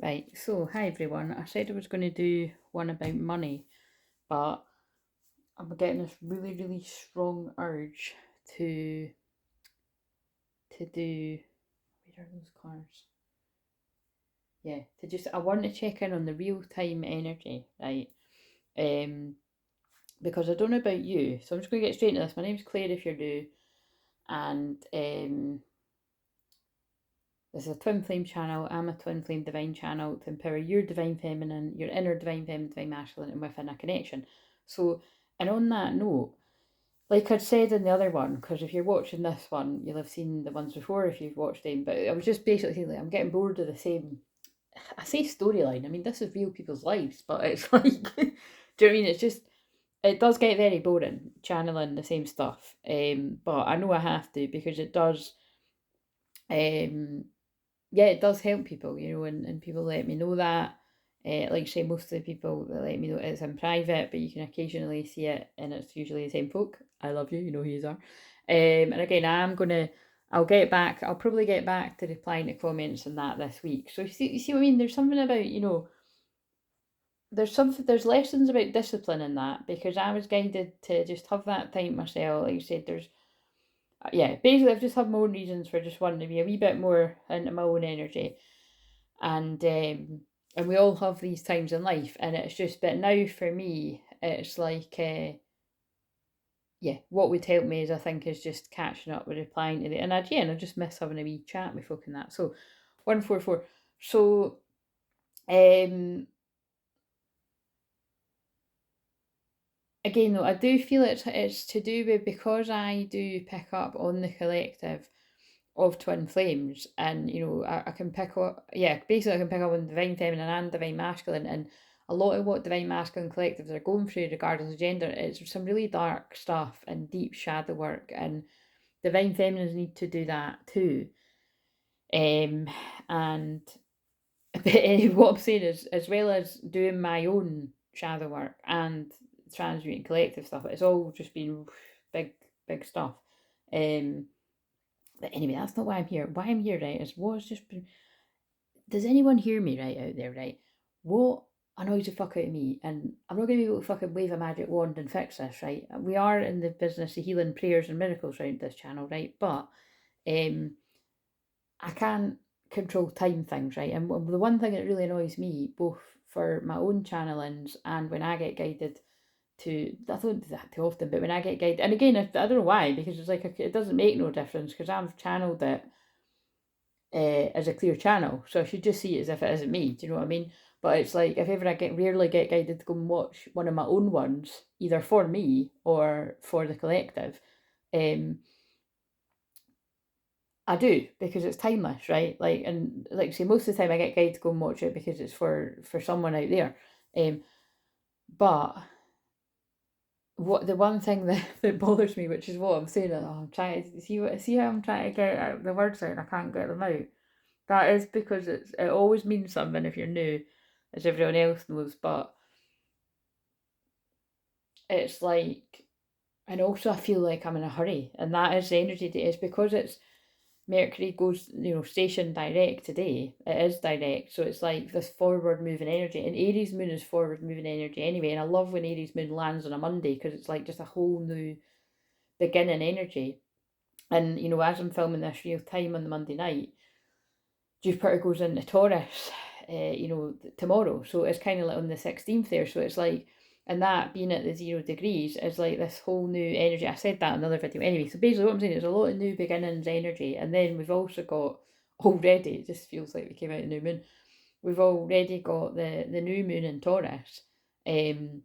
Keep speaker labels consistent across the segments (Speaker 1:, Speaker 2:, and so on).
Speaker 1: Right, so hi everyone. I said I was going to do one about money, but I'm getting this really strong urge to do. Where are those cars? Yeah, to just I want to check in on the real time energy, right? Um, because I don't know about you, so I'm just going to get straight into this. My name's Claire if you're new, and this is a twin flame channel. I'm a twin flame divine channel to empower your divine feminine, your inner divine feminine, divine masculine, and within a connection. So, and on that note, like I'd said in the other one, because if you're watching this one, you'll have seen the ones before if you've watched them. But I was just basically saying, like, I'm getting bored of the same. I say storyline. I mean, this is real people's lives, but it's like, do you know what I mean? It's just it does get very boring channeling the same stuff. But I know I have to because it does. Um, yeah, it does help people, and people let me know that. Like I say, most of the people that let me know it's in private, but you can occasionally see it, and it's usually the same folk. I love you, you know who you are. And again, I'll get back. I'll probably get back to replying to comments on that this week. So you see what I mean? There's something about there's lessons about discipline in that because I was guided to just have that time myself. Like you said, there's yeah, basically I've just had my own reasons for just wanting to be a wee bit more into my own energy and we all have these times in life, and it's just but now for me it's like yeah, what would help me is I think is just catching up with replying to the and I just miss having a wee chat with folk and that. So 144. So um again though I do feel it's to do with because I do pick up on the collective of twin flames, and I can pick up, yeah, basically I can pick up on divine feminine and divine masculine, and a lot of what divine masculine collectives are going through regardless of gender is some really dark stuff and deep shadow work, and divine feminines need to do that too. And but what I'm saying is, as well as doing my own shadow work and transmuting collective stuff, it's all just been big stuff. um but anyway, that's not why I'm here. Why I'm here, right, is what's just been. Does anyone hear me right out there, right? What annoys the fuck out of me, and I'm not going to be able to fucking wave a magic wand and fix this, right? We are in the business of healing prayers and miracles around this channel, right? But um, I can't control time things, right? And the one thing that really annoys me, both for my own channelings and when I get guided I don't do that too often, but when I get guided, and again, I don't know why, because it's like it doesn't make no difference because I've channeled it as a clear channel. So I should just see it as if it isn't me. Do you know what I mean? But it's like if ever I rarely get guided to go and watch one of my own ones, either for me or for the collective, um, I do because it's timeless, right? Like and like say most of the time I get guided to go and watch it because it's for someone out there. Um, but what the one thing that bothers me, which is what I'm saying, I'm trying to see how I'm trying to get the words out and I can't get them out. That is because it always means something if you're new, as everyone else knows, but it's like, and also I feel like I'm in a hurry, and that is the energy. It's because it's Mercury goes, station direct today. It is direct, so it's like this forward moving energy. And Aries moon is forward moving energy anyway. And I love when Aries moon lands on a Monday because it's like just a whole new beginning energy. And as I'm filming this real time on the Monday night, Jupiter goes into Taurus, tomorrow. So it's kind of like on the 16th there. So it's like, and that being at the 0 degrees is like this whole new energy. I said that in another video. Anyway, so basically what I'm saying is a lot of new beginnings energy. And then we've also got already, it just feels like we came out of the new moon. We've already got the new moon in Taurus. And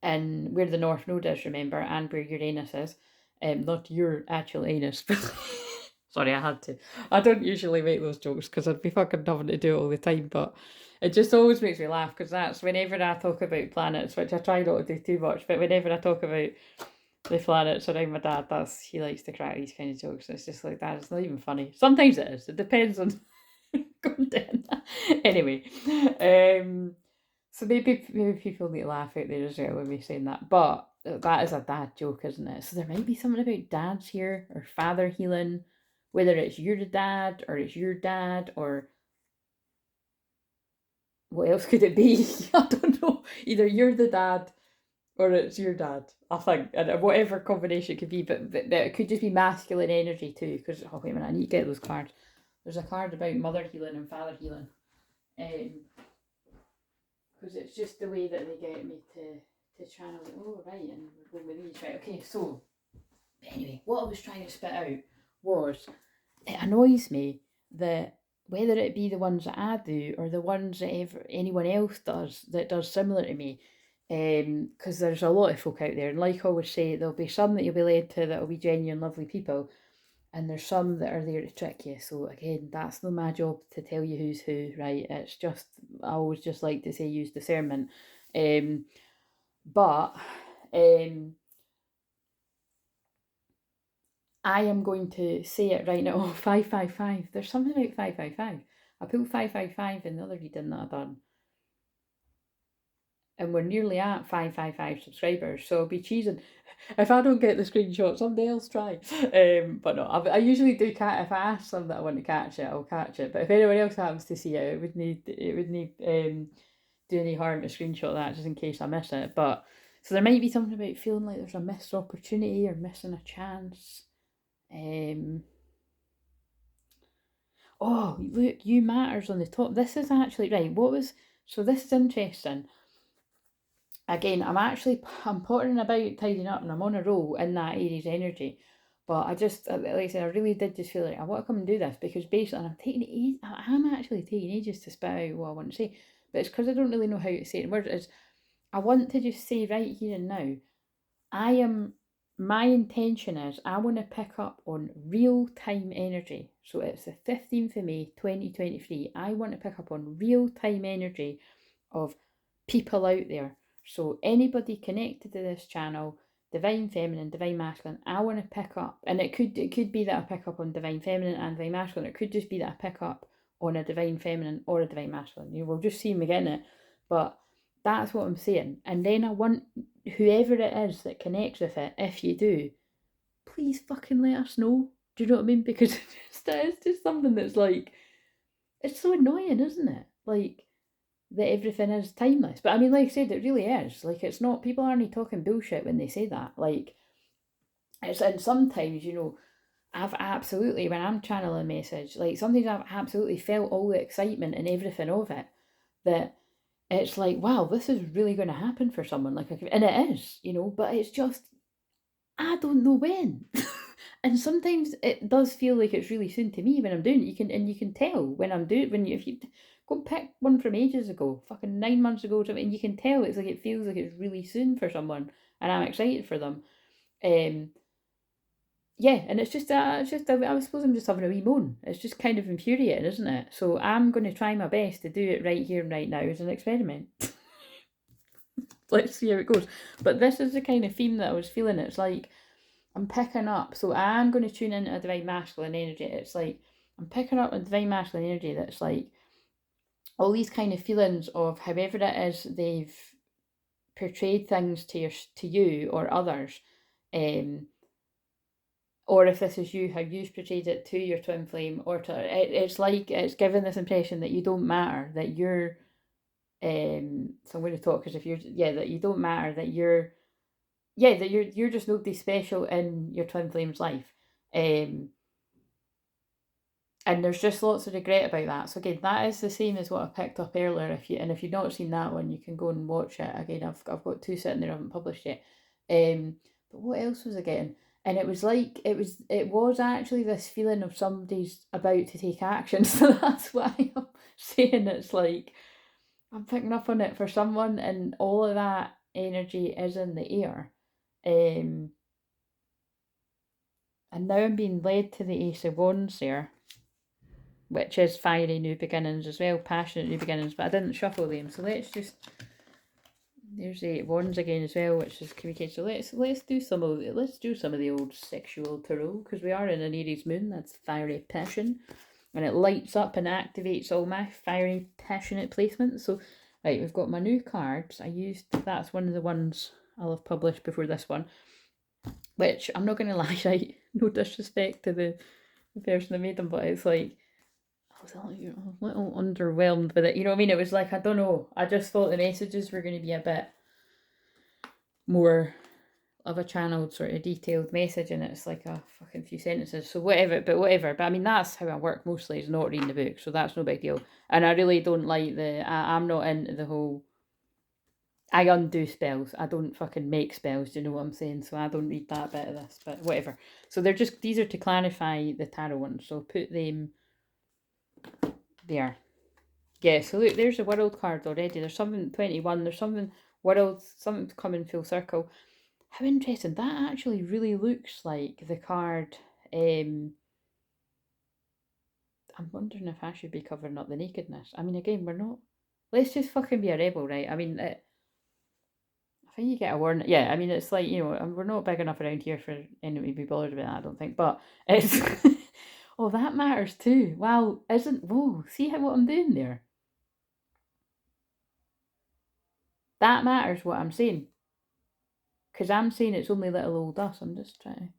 Speaker 1: where the North Node is, remember, and where Uranus is. Not your actual anus, but sorry, I had to. I don't usually make those jokes because I'd be fucking having to do it all the time, but it just always makes me laugh because that's whenever I talk about planets, which I try not to do too much, but whenever I talk about the planets around my dad, he likes to crack these kind of jokes. It's just like that. It's not even funny. Sometimes it is. It depends on content. Anyway, so maybe people need to laugh out there as well when we saying that, but that is a dad joke, isn't it? So there might be something about dads here or father healing, whether it's your dad or it's your dad or what else could it be? I don't know. Either you're the dad or it's your dad, I think, and whatever combination it could be, but it could just be masculine energy too, because, oh wait a minute, I need to get those cards. There's a card about mother healing and father healing, because it's just the way that they get me to channel it. Oh right, and we're going with these, right, okay, so, anyway, what I was trying to spit out was, it annoys me that whether it be the ones that I do or the ones that anyone else does that does similar to me, because there's a lot of folk out there, and like I always say, there'll be some that you'll be led to that'll be genuine, lovely people, and there's some that are there to trick you. So again, that's not my job to tell you who's who, right? It's just, I always just like to say use discernment. But I am going to say it right now. 555. There's something about 555. I pulled 555 in the other reading that I done. And we're nearly at 555 subscribers, so I'll be cheesing. If I don't get the screenshot, somebody else try. But no, I usually do catch. If I ask them that I want to catch it, I'll catch it. But if anyone else happens to see it, it would need do any harm to screenshot that just in case I miss it. But so there might be something about feeling like there's a missed opportunity or missing a chance. Oh look, you matters on the top. This is actually right. So this is interesting. Again, I'm pottering about tidying up and I'm on a roll in that Aries energy. But I just, like I said, I really did just feel like I want to come and do this because basically I'm actually taking ages to spit out what I want to say. But it's because I don't really know how to say it in words. I want to just say right here and now, my intention is I want to pick up on real time energy. So it's the 15th of May 2023. I want to pick up on real time energy of people out there. So anybody connected to this channel, divine feminine, divine masculine, I want to pick up, and it could be that I pick up on divine feminine and divine masculine. It could just be that I pick up on a divine feminine or a divine masculine. We'll just see me getting it, but that's what I'm saying. And then I want whoever it is that connects with it, if you do, please fucking let us know. Do you know what I mean? Because it's just something that's like, it's so annoying, isn't it? Like, that everything is timeless. But I mean, like I said, it really is. Like, it's not, people aren't talking bullshit when they say that. Like, and sometimes, I've absolutely, when I'm channeling a message, like, sometimes I've absolutely felt all the excitement and everything of it, that it's like, wow, this is really going to happen for someone. Like, and it is, but it's just, I don't know when. And sometimes it does feel like it's really soon to me when I'm doing it. You can tell when I'm doing it, if you go and pick one from ages ago, fucking 9 months ago, and you can tell it's like, it feels like it's really soon for someone, and I'm excited for them. Yeah, and I suppose I'm just having a wee moan. It's just kind of infuriating, isn't it? So I'm going to try my best to do it right here and right now as an experiment. Let's see how it goes. But this is the kind of theme that I was feeling. It's like, I'm picking up, so I am going to tune into a divine masculine energy. It's like, I'm picking up a divine masculine energy that's like, all these kind of feelings of however it is they've portrayed things to you or others, or if this is you, how you've portrayed it to your twin flame, or it's like it's given this impression that you don't matter, that you're, so I'm going to talk because that you don't matter, that you're just nobody special in your twin flame's life. And there's just lots of regret about that. So again, that is the same as what I picked up earlier. If you've not seen that one, you can go and watch it. Again, I've got 2 sitting there I haven't published yet. But what else was I getting? And it was actually this feeling of somebody's about to take action. So that's why I'm saying it's like, I'm picking up on it for someone, and all of that energy is in the air. And now I'm being led to the Ace of Wands there, which is fiery new beginnings as well, passionate new beginnings, but I didn't shuffle them. So let's just, there's the Wands again as well, which is communication. So let's do some of the old sexual tarot, because we are in an Aries moon. That's fiery passion, and it lights up and activates all my fiery passionate placements. So right, we've got my new cards. That's one of the ones I'll have published before this one, which I'm not going to lie, right, no disrespect to the person that made them, but it's like, was a little underwhelmed with it. You know what I mean? It was like, I don't know. I just thought the messages were going to be a bit more of a channeled sort of detailed message, and it's like a fucking few sentences. So whatever. But I mean, that's how I work mostly, is not reading the book. So that's no big deal. And I really don't like I'm not into the whole, I undo spells. I don't fucking make spells, do you know what I'm saying? So I don't read that bit of this, but whatever. So these are to clarify the tarot ones. So put them there. Yeah, so look, there's a world card already. There's something 21, there's something world, something coming full circle. How interesting. That actually really looks like the card. I'm wondering if I should be covering up the nakedness. I mean, again, we're not. Let's just fucking be a rebel, right? I mean, I think you get a warning. Yeah, I mean, it's like, you know, we're not big enough around here for anyone to be bothered about that, I don't think. But it's. Oh, that matters too. Wow, isn't. Whoa, see what I'm doing there? That matters what I'm saying. Because I'm saying it's only little old us. I'm just trying to.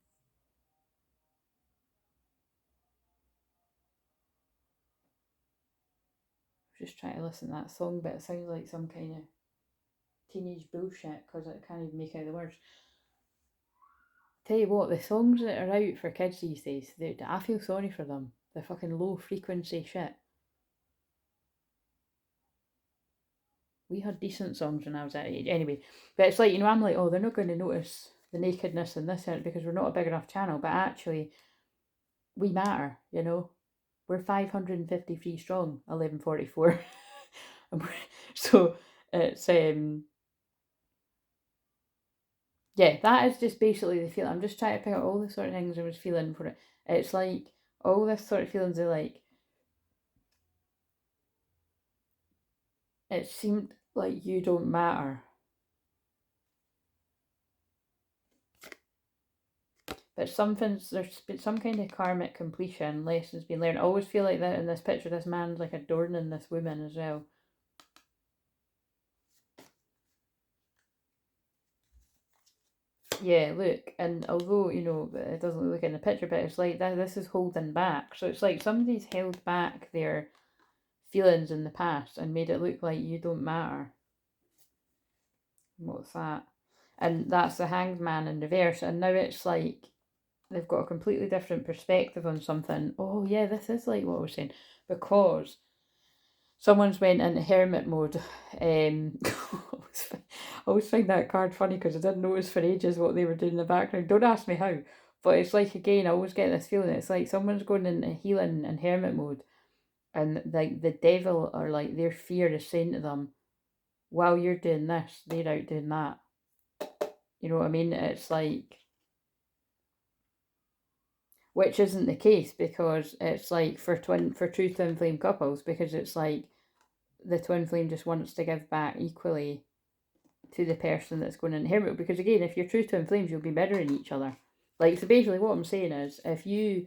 Speaker 1: Just trying to listen to that song, but it sounds like some kind of teenage bullshit because I can't even make out the words. Tell you what, the songs that are out for kids these days, I feel sorry for them. The fucking low frequency shit. We had decent songs when I was that age. Anyway, but it's like, you know, I'm like, oh, they're not going to notice the nakedness in this because we're not a big enough channel. But actually, we matter, you know. We're 553 strong, 1144. So it's yeah, that is just basically the feeling. I'm just trying to pick out all the sort of things I was feeling for it. It's like all this sort of feelings are like, it seemed like you don't matter. But there's been some kind of karmic completion, lessons being learned. I always feel like that in this picture, this man's like adorning this woman as well. Yeah, look, and although, you know, it doesn't look in the picture, but it's like that this is holding back. So it's like somebody's held back their feelings in the past and made it look like you don't matter. What's that? And that's the Hanged Man in reverse, and now it's like they've got a completely different perspective on something. Oh yeah, this is like what I was saying, because someone's went into hermit mode. I always find that card funny because I didn't notice for ages what they were doing in the background. Don't ask me how, but it's like, again, I always get this feeling. It's like someone's going into healing and hermit mode, and like the devil or like their fear is saying to them, while you're doing this, they're out doing that. You know what I mean? It's like, which isn't the case, because it's like for true twin flame couples, because it's like the twin flame just wants to give back equally to the person that's going to inherit. Because again, if you're true twin flames, you'll be mirroring each other. Like, so basically what I'm saying is, if you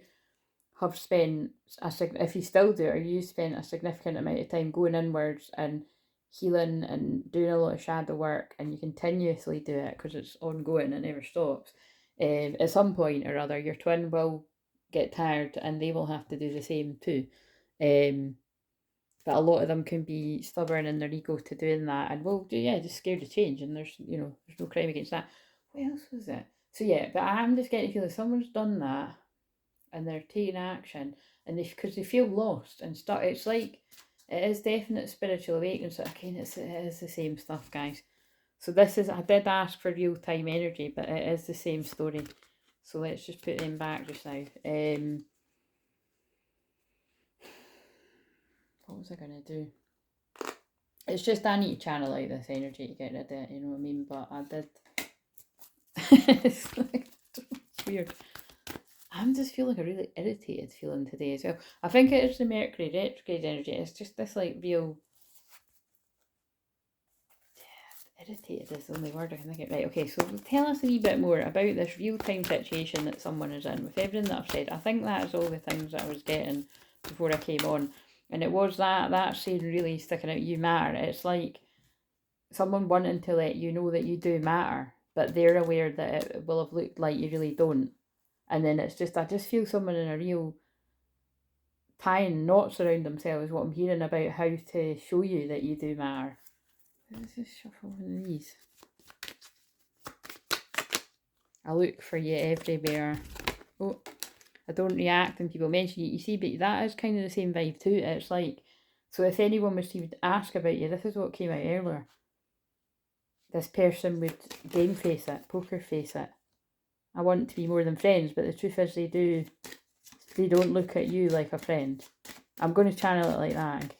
Speaker 1: have spent if you still do, or you spent a significant amount of time going inwards and healing and doing a lot of shadow work, and you continuously do it because it's ongoing and never stops, at some point or other your twin will get tired and they will have to do the same too. But a lot of them can be stubborn in their ego to doing that, and will do, yeah, just scared to change, and there's, you know, there's no crime against that. What else was it? So yeah, but I'm just getting to feel like someone's done that and they're taking action, and because they feel lost and stuck. It's like, it is definite spiritual awakening. So again, it is the same stuff, guys. So this is, I did ask for real time energy, but it is the same story. So let's just put them back just now. What was I gonna do? It's just I need to channel out this energy to get rid of it, you know what I mean? But I did. It's like, it's weird. I'm just feeling like a really irritated feeling today as well. I think it is the Mercury retrograde energy. It's just this like real. Irritated is the only word I can think of. Right, okay, so tell us a wee bit more about this real time situation that someone is in. With everything that I've said, I think that is all the things that I was getting before I came on. And it was that saying really sticking out, you matter. It's like someone wanting to let you know that you do matter, but they're aware that it will have looked like you really don't. And then it's just, I just feel someone in a real tying knots around themselves, what I'm hearing about how to show you that you do matter. Let's just shuffle one of these. I look for you everywhere. Oh, I don't react when people mention you. You see, but that is kind of the same vibe too. It's like, so if anyone was to ask about you, this is what came out earlier. This person would game face it, poker face it. I want to be more than friends, but the truth is they don't look at you like a friend. I'm going to channel it like that,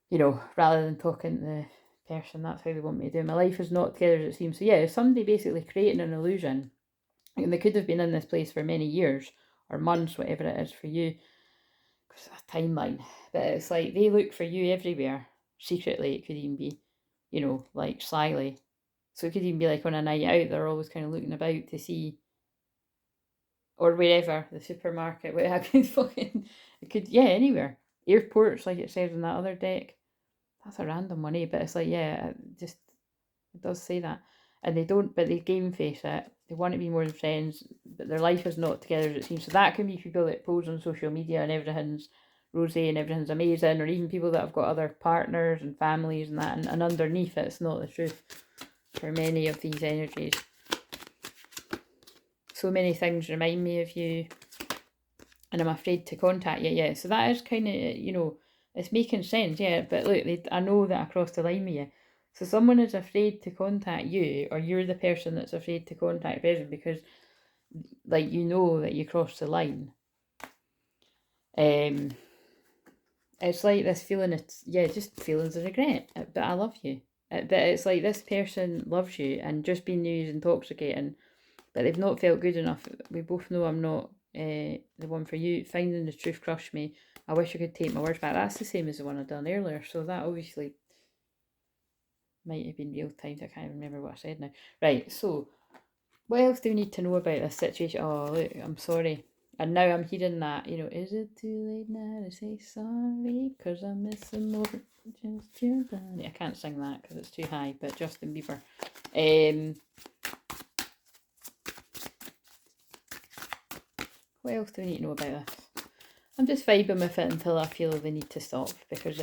Speaker 1: you know, rather than talking to the person. That's how they want me to do. My life is not together as it seems. So yeah, somebody basically creating an illusion, and they could have been in this place for many years or months, whatever it is for you, because it's a timeline. But it's like they look for you everywhere, secretly. It could even be, you know, like slyly. So it could even be like on a night out, they're always kind of looking about to see, or wherever, the supermarket, where I could fucking, it could, yeah, anywhere. Airports, like it says on that other deck. That's a random one, eh? But it's like, yeah, it does say that. And they don't, but they game face it. They want to be more than friends, but their life is not together as it seems. So that can be people that pose on social media and everything's rosy and everything's amazing, or even people that have got other partners and families and that, and underneath it's not the truth for many of these energies. So many things remind me of you, and I'm afraid to contact you. Yeah, so that is kind of, you know, it's making sense, yeah. But look, I know that I crossed the line with you. So someone is afraid to contact you, or you're the person that's afraid to contact the person because, like, you know that you crossed the line. It's like this feeling, it's, yeah, just feelings of regret, but I love you. But it's like this person loves you, and just being new is intoxicating, but they've not felt good enough. We both know I'm not the one for you. Finding the truth crushed me. I wish I could take my words back. That's the same as the one I'd done earlier. So that obviously might have been real time. I can't remember what I said now. Right, so what else do we need to know about this situation? Oh, look, I'm sorry. And now I'm hearing that, you know, is it too late now to say sorry? Because I'm missing more. Just your body. I can't sing that because it's too high, but Justin Bieber. What else do we need to know about this? I'm just vibing with it until I feel the need to stop, because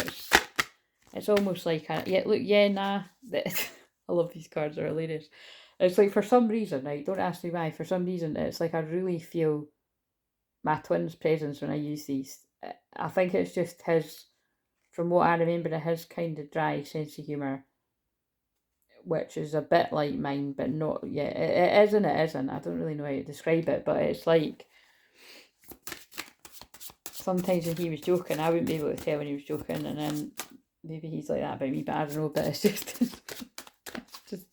Speaker 1: it's almost like yeah, look, yeah, nah. I love these cards, they're hilarious. It's like, for some reason, right, don't ask me why, for some reason it's like I really feel my twin's presence when I use these. I think it's just his, from what I remember, his kind of dry sense of humour, which is a bit like mine, but not, yeah, it is and it isn't. I don't really know how to describe it, but it's like, sometimes when he was joking, I wouldn't be able to tell when he was joking, and then maybe he's like that about me, but I don't know, but it's just,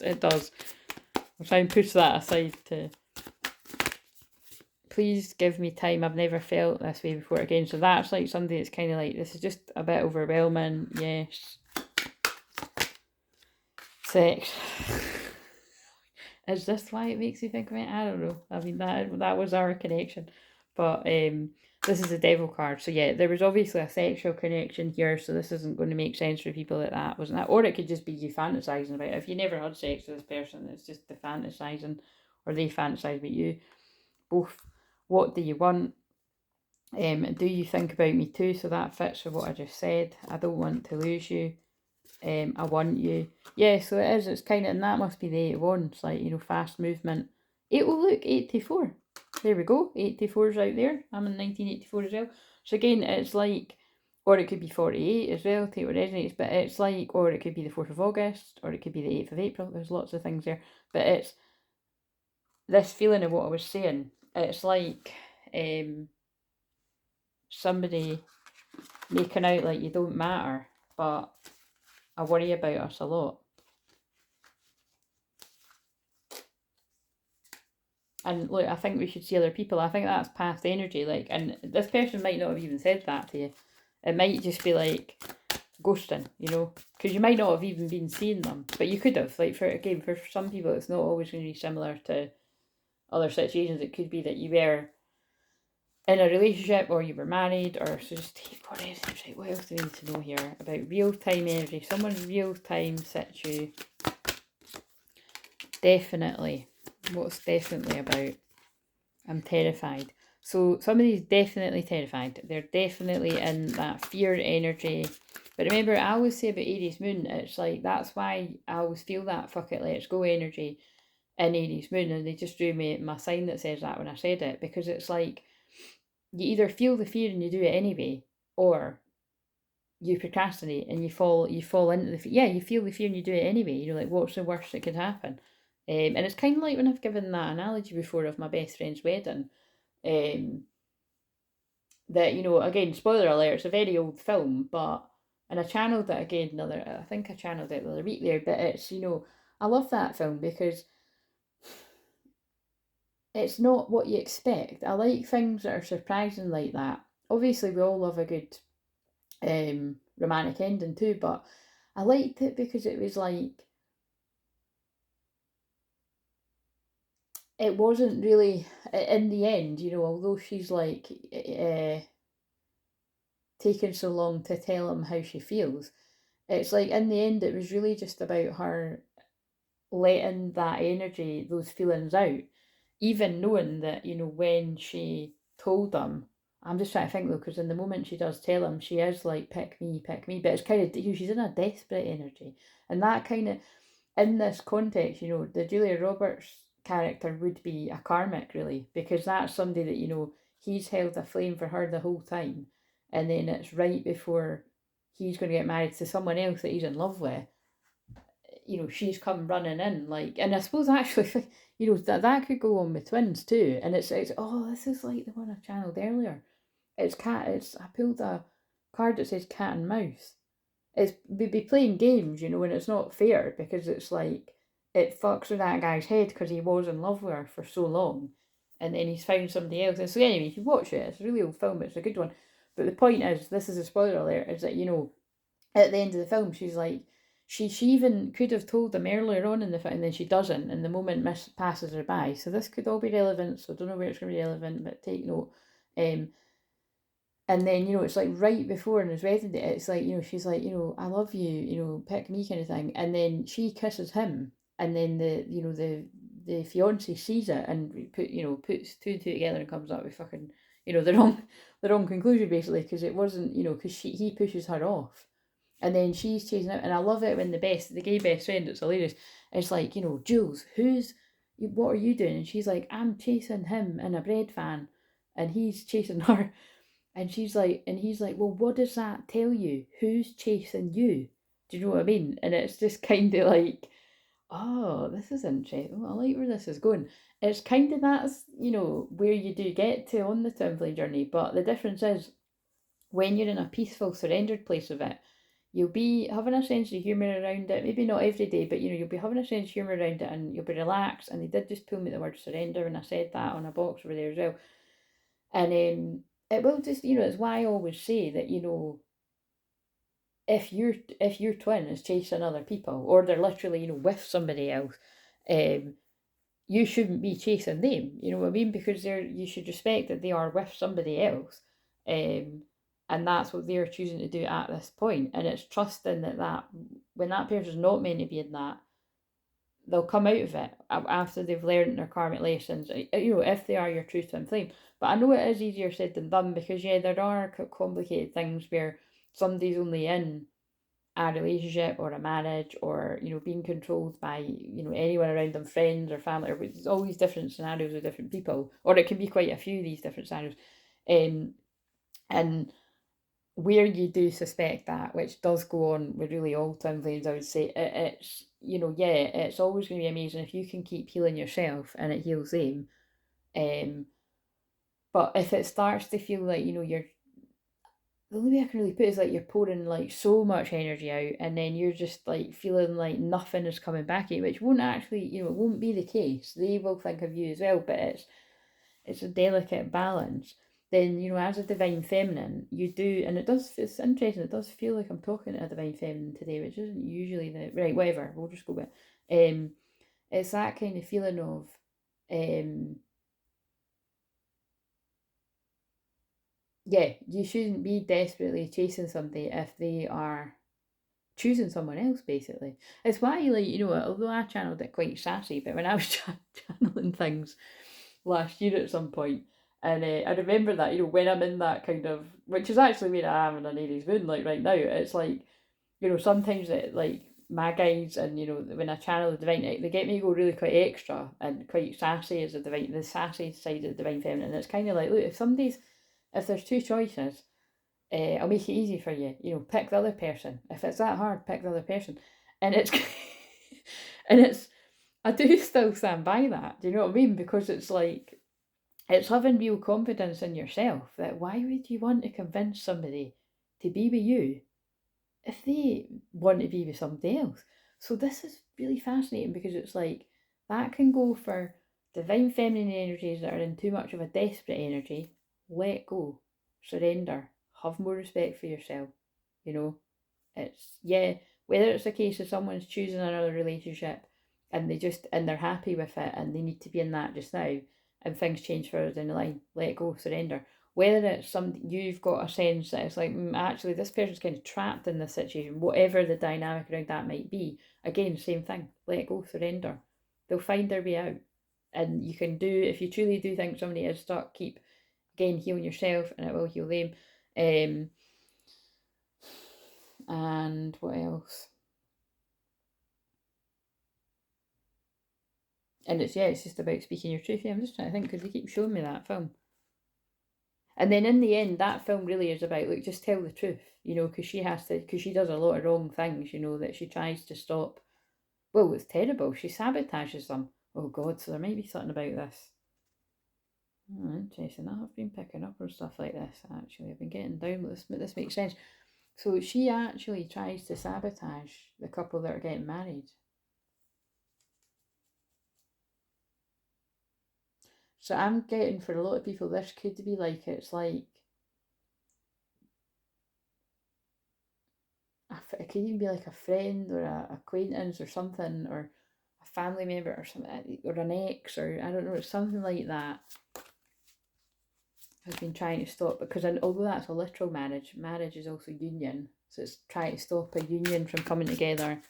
Speaker 1: it does. I'll try and push that aside to, please give me time. I've never felt this way before again. So that's like something that's kind of like, this is just a bit overwhelming. Yes. Sex. Is this why it makes you think of it? I don't know. I mean, that was our connection. But this is a devil card. So yeah, there was obviously a sexual connection here. So this isn't going to make sense for people that wasn't that. Or it could just be you fantasizing about it. If you never had sex with this person, it's just the fantasizing, or they fantasize about you. Both. What do you want? Do you think about me too? So that fits with what I just said. I don't want to lose you. I want you. Yeah, so it is. It's kind of, and that must be the 8 of Wands, like, you know, fast movement. Look, 84. There we go. 84's out there. I'm in 1984 as well. So again, it's like, or it could be 48 as well, take what resonates, but it's like, or it could be the 4th of August, or it could be the 8th of April. There's lots of things there. But it's this feeling of what I was saying. It's like somebody making out like you don't matter, but I worry about us a lot. And look, I think we should see other people. I think that's past energy. Like, and this person might not have even said that to you. It might just be like ghosting, you know, because you might not have even been seeing them, but you could have. Like, for some people, it's not always going to be similar to other situations. It could be that you were in a relationship, or you were married, or so just take what else. Right, what else do we need to know here about real-time energy? Someone's real-time situ. Definitely. What's definitely about? I'm terrified. So somebody's definitely terrified. They're definitely in that fear energy. But remember, I always say about Aries Moon, it's like that's why I always feel that fuck it, let's go energy in Aries Moon. And they just drew me my sign that says that when I said it, because it's like you either feel the fear and you do it anyway, or you procrastinate and you fall into the fear. Yeah, you feel the fear and you do it anyway. You know, like what's the worst that could happen? And it's kind of like when I've given that analogy before of my best friend's wedding. Um, that, you know, again, spoiler alert, it's a very old film, but and I channeled it again I think I channeled it the other week there, but it's, you know, I love that film because it's not what you expect. I like things that are surprising like that. Obviously, we all love a good romantic ending too, but I liked it because it was like it wasn't really in the end, you know, although she's like taking so long to tell him how she feels. It's like in the end, it was really just about her letting that energy, those feelings out, even knowing that, you know, when she told him, I'm just trying to think though, because in the moment she does tell him, she is like, pick me, but it's kind of, you know, she's in a desperate energy. And that kind of, in this context, you know, the Julia Roberts character would be a karmic, really, because that's somebody that, you know, he's held a flame for her the whole time. And then it's right before he's going to get married to someone else that he's in love with, you know, she's come running in, like, and I suppose actually, you know, that could go on with twins too. And it's oh, this is like the one I channeled earlier. It's I pulled a card that says cat and mouse. It's we'd be playing games, you know, and it's not fair because it's like it fucks with that guy's head because he was in love with her for so long, and then he's found somebody else. And so anyway, if you watch it, it's a really old film. It's a good one. But the point is, this is a spoiler alert, is that, you know, at the end of the film, she's like, she even could have told them earlier on in the film, and then she doesn't, and the moment passes her by. So this could all be relevant. So I don't know where it's going to be relevant, but take note. Um, and then, you know, it's like right before in his wedding day, it's like, you know, she's like, you know, I love you, you know, pick me kind of thing. And then she kisses him, and then you know, the fiance sees it and puts two and two together and comes up with fucking, you know, the wrong conclusion basically, because it wasn't, you know, because he pushes her off, and then she's chasing out. And I love it when the gay best friend, it's hilarious. It's like, you know, Jules, what are you doing? And she's like, I'm chasing him in a bread van, and he's chasing her. And he's like, well, what does that tell you? Who's chasing you? Do you know what I mean? And it's just kind of like, oh, this is interesting. I like where this is going. It's kind of that's, you know, where you do get to on the Twinflame journey. But the difference is when you're in a peaceful, surrendered place of it, you'll be having a sense of humour around it. Maybe not every day, but, you know, you'll be having a sense of humour around it, and you'll be relaxed. And they did just pull me the word surrender, and I said that on a box over there as well. And it will just, you know, it's why I always say that, you know, if your twin is chasing other people, or they're literally, you know, with somebody else, um, you shouldn't be chasing them. You know what I mean? Because you should respect that they are with somebody else, um, and that's what they're choosing to do at this point. And it's trusting that when that person's not meant to be in that, they'll come out of it after they've learned their karmic lessons, you know, if they are your true twin flame. But I know it is easier said than done, because yeah, there are complicated things where somebody's only in a relationship or a marriage, or, you know, being controlled by, you know, anyone around them, friends or family, or it's all these different scenarios with different people, or it can be quite a few of these different scenarios. And where you do suspect that, which does go on with really all twin flames, I would say it's, you know, yeah, it's always going to be amazing if you can keep healing yourself and it heals them. Um, but if it starts to feel like, you know, the only way I can really put it is like you're pouring like so much energy out, and then you're just like feeling like nothing is coming back at you, which won't actually, you know, it won't be the case. They will think of you as well, but it's a delicate balance. Then, you know, as a divine feminine, you do, and it's interesting, it does feel like I'm talking to a divine feminine today, which isn't usually right, whatever, we'll just go with it. It's that kind of feeling of, um, yeah, you shouldn't be desperately chasing somebody if they are choosing someone else, basically. It's why, like, you know, although I channeled it quite sassy, but when I was channeling things last year at some point, And I remember that, you know, when I'm in that kind of, which is actually where I am in an Aries moon, like right now, it's like, you know, sometimes it, like, my guides and, you know, when I channel the divine, they get me to go really quite extra and quite sassy as the sassy side of the divine feminine. And it's kind of like, look, if there's two choices, I'll make it easy for you. You know, pick the other person. If it's that hard, pick the other person. And it's, and it's, I do still stand by that. Do you know what I mean? Because it's like, it's having real confidence in yourself that why would you want to convince somebody to be with you if they want to be with somebody else? So this is really fascinating because it's like that can go for divine feminine energies that are in too much of a desperate energy. Let go, surrender, have more respect for yourself. You know, it's, yeah, whether it's a case of someone's choosing another relationship and they're happy with it and they need to be in that just now, and things change further down the line, let go, surrender. Whether it's something you've got a sense that it's like, actually this person's kind of trapped in this situation, whatever the dynamic around that might be, again, same thing, let go, surrender. They'll find their way out. And you can do, if you truly do think somebody is stuck, keep, again, healing yourself and it will heal them. And what else? And it's just about speaking your truth. Yeah, I'm just trying to think because they keep showing me that film. And then in the end, that film really is about, like, just tell the truth, you know, because she does a lot of wrong things, you know, that she tries to stop. Well, it's terrible. She sabotages them. Oh God, so there might be something about this. Oh, interesting. I've been picking up on stuff like this, actually. I've been getting down with this. This makes sense. So she actually tries to sabotage the couple that are getting married. So I'm getting, for a lot of people, this could be like, it's like, it could even be like a friend or a acquaintance or something, or a family member or something, or an ex, or I don't know, it's something like that has been trying to stop, because although that's a literal marriage, marriage is also union, so it's trying to stop a union from coming together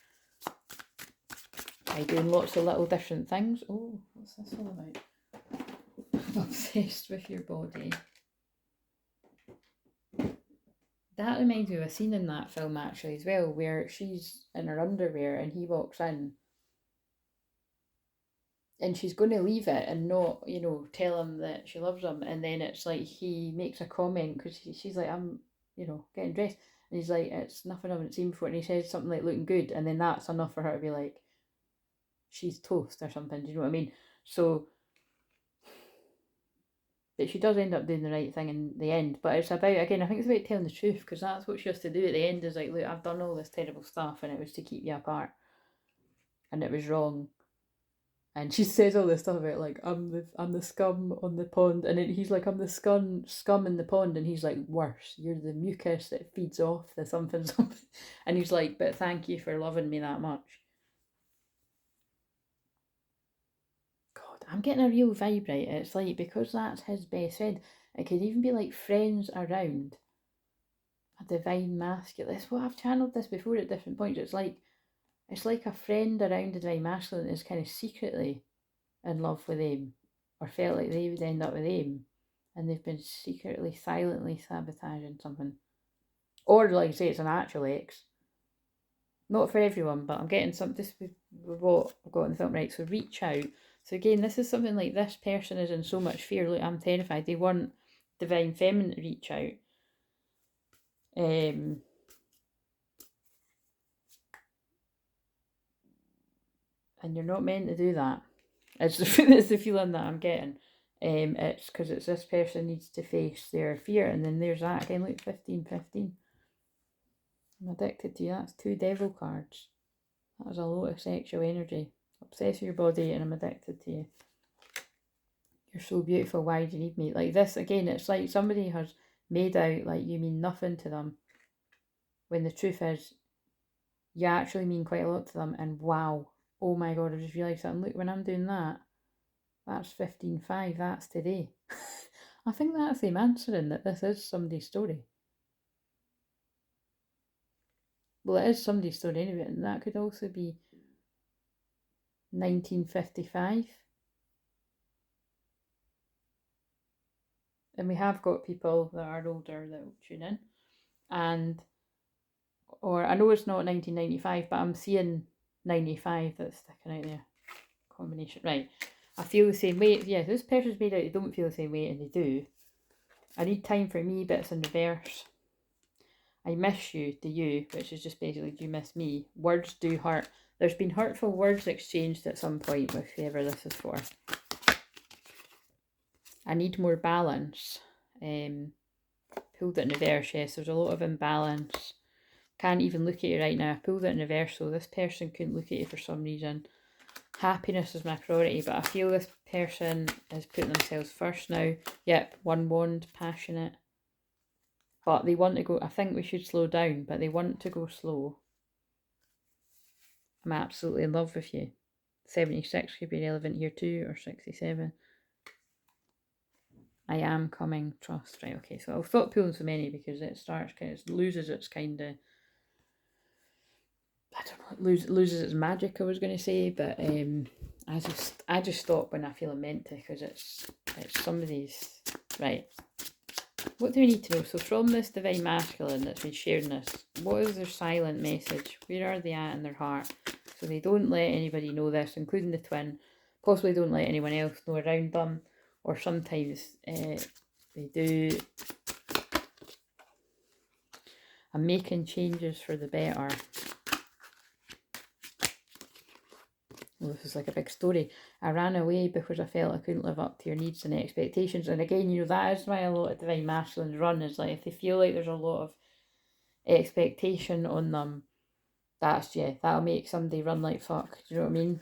Speaker 1: by doing lots of little different things. Oh, what's this all about? Obsessed with your body. That reminds me of a scene in that film actually as well, where she's in her underwear and he walks in and she's going to leave it and not, you know, tell him that she loves him. And then it's like he makes a comment because she's like, I'm, you know, getting dressed. And he's like, it's nothing I haven't seen before. And he says something like looking good. And then that's enough for her to be like, she's toast or something. Do you know what I mean? So, but she does end up doing the right thing in the end. But it's about, again, I think it's about telling the truth, because that's what she has to do at the end, is like, look, I've done all this terrible stuff and it was to keep you apart. And it was wrong. And she says all this stuff about, like, I'm the scum on the pond, and then he's like, I'm the scum in the pond, and he's like, worse, you're the mucus that feeds off the something something, and he's like, but thank you for loving me that much. God, I'm getting a real vibe, right? It's like, because that's his best friend, it could even be like friends around a divine masculine. That's what, I've channeled this before at different points. It's like a friend around a divine masculine is kind of secretly in love with him, or felt like they would end up with him, and they've been secretly, silently sabotaging something. Or, like I say, it's an actual ex. Not for everyone, but I'm getting some, this with what I've got in the film, right? So reach out. So again, this is something like, this person is in so much fear. Look, I'm terrified. They want divine feminine to reach out. And you're not meant to do that. It's the feeling that I'm getting. It's because it's this person needs to face their fear, and then there's that again. Look, 15. I'm addicted to you. That's 2 devil cards. That was a lot of sexual energy. Obsessed with your body, and I'm addicted to you. You're so beautiful. Why do you need me? Like this again. It's like somebody has made out like you mean nothing to them, when the truth is, you actually mean quite a lot to them. And wow, oh my God, I just realised something. Look, when I'm doing that, that's 15-5. That's today. I think that's him answering that this is somebody's story. Well, it is somebody's story anyway, and that could also be 1955. and we have got people that are older that will tune in, and or I know it's not 1995, but I'm seeing 95 that's sticking out there. Combination, right? I feel the same way. Yeah, this person's made out they don't feel the same way, and they do. I need time for me, bits in reverse. I miss you, do you, which is just basically, do you miss me? Words do hurt. There's been hurtful words exchanged at some point with whoever this is for. I need more balance. Pulled it in reverse, yes, there's a lot of imbalance. Can't even look at you right now. I pulled it in reverse, so this person couldn't look at you for some reason. Happiness is my priority, but I feel this person is putting themselves first now. Yep, one wand, passionate. But they want to go, I think we should slow down, but they want to go slow. I'm absolutely in love with you. 76 could be relevant here too, or 67. I am coming, trust. Right, okay, so I've thought pulling so many because it starts kind of, loses its kind of, I don't know, loses its magic, I was going to say, but I just stop when I feel I'm meant to, because it's somebody's, right. What do we need to know? So from this divine masculine that's been sharing this, what is their silent message? Where are they at in their heart? So they don't let anybody know this, including the twin. Possibly don't let anyone else know around them. Or sometimes they do. I'm making changes for the better. Well, this is like a big story. I ran away because I felt I couldn't live up to your needs and expectations. And again, you know, that is why a lot of divine masculines run, is like if they feel like there's a lot of expectation on them, that's, yeah, that'll make somebody run like fuck. Do you know what I mean?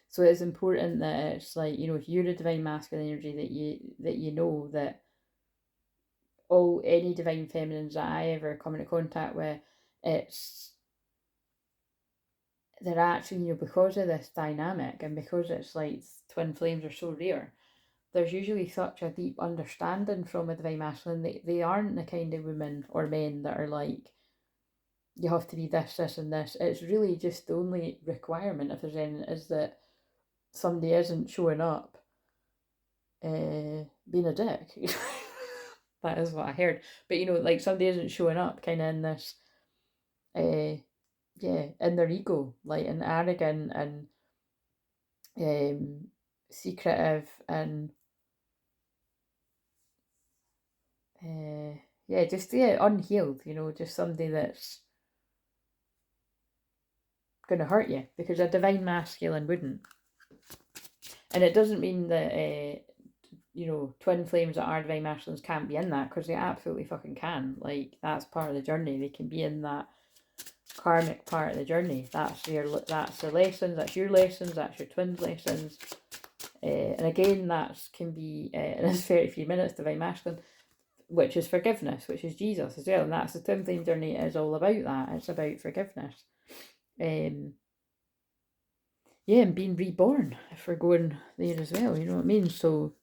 Speaker 1: So it's important that it's like, you know, if you're a divine masculine energy, that you know that any divine feminines that I ever come into contact with, they're actually, you know, because of this dynamic and because it's like twin flames are so rare, there's usually such a deep understanding from a divine masculine. They aren't the kind of women or men that are like, you have to be this, this and this. It's really just the only requirement, if there's any, is that somebody isn't showing up being a dick. That is what I heard. But, you know, like somebody isn't showing up kind of in this, yeah, in their ego, like, and arrogant and secretive and yeah, just, yeah, unhealed, you know, just somebody that's going to hurt you, because a divine masculine wouldn't. And it doesn't mean that, you know, twin flames that are divine masculines can't be in that, because they absolutely fucking can. Like, that's part of the journey. They can be in that karmic part of the journey. That's their lessons, that's your lessons, that's your twin's lessons. And again, that can be, in this 33 minutes, divine masculine, which is forgiveness, which is Jesus as well. And that's the twin flame journey, is all about that. It's about forgiveness. Yeah, and being reborn, if we're going there as well, you know what I mean? So